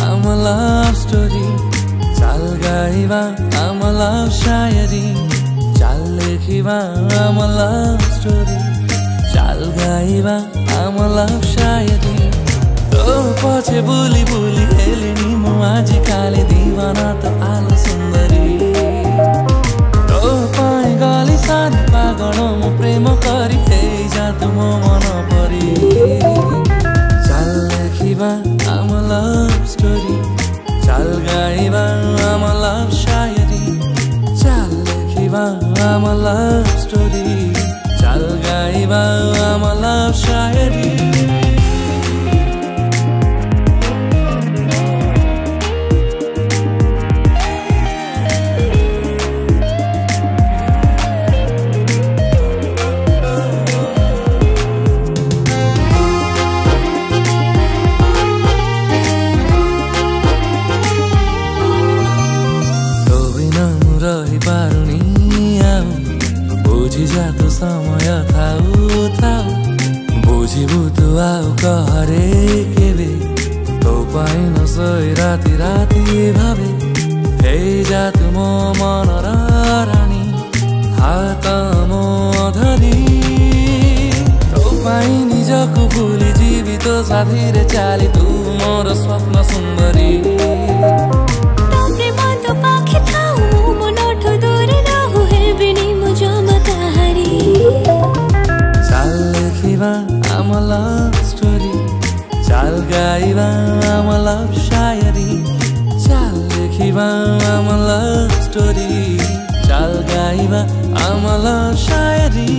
I'm a love story. चाल गाइबा I'm a love शायरी. चाल लेखिबा I'm a love story. चाल गाइबा I'm a love शायरी. तो पछि बुली बुली हेलिनी म आजि काले दिवाना त आलो सुन्दरी. तो पाए गाली सानी पागल म प्रेम करी हे जात म मन परी. चाल लेखिबा I'm a love story. चाल गाइबा I'm a love शायरी. चाल लेखिबा I'm a love story. चाल गाइबा I'm a love शायरी. बुझी जातो समय थाऊ थाऊ बुझी बुझु आऊ कहरे केबे तो पाइन सोई राति राति भावे हे जातु मो मन रानी हात मो धरी. तो पाइनी जको भूली जीवित साथी रे चाली तू मोर स्वप्न सुन्दरी. I'm a love story. चाल गाइबा I'm a love शायरी. चाल लेखिबा I'm a love story. चाल गाइबा I'm a love शायरी.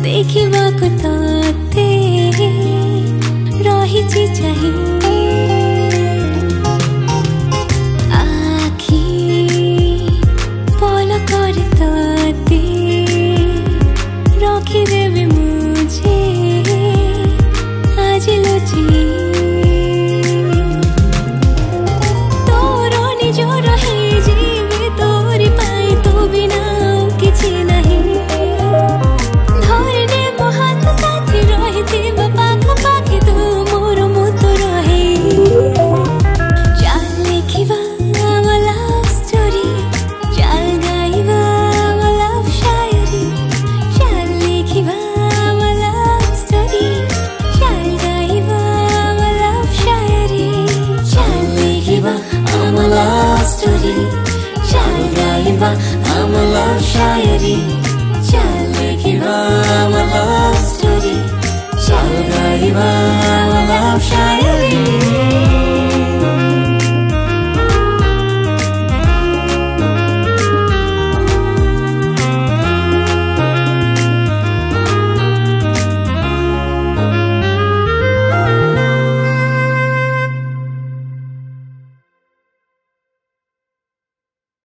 देखिबाको तते रहिछि चाहिँ आखी पलकर तते रखिदेबे मुझे आज लुची. तोर निजर हे जीवे तोरी पाई तो बिना किछि नहीं. I'm a love story. चाल गाइबा I'm a love शायरी. चाल लेखिबा I'm a love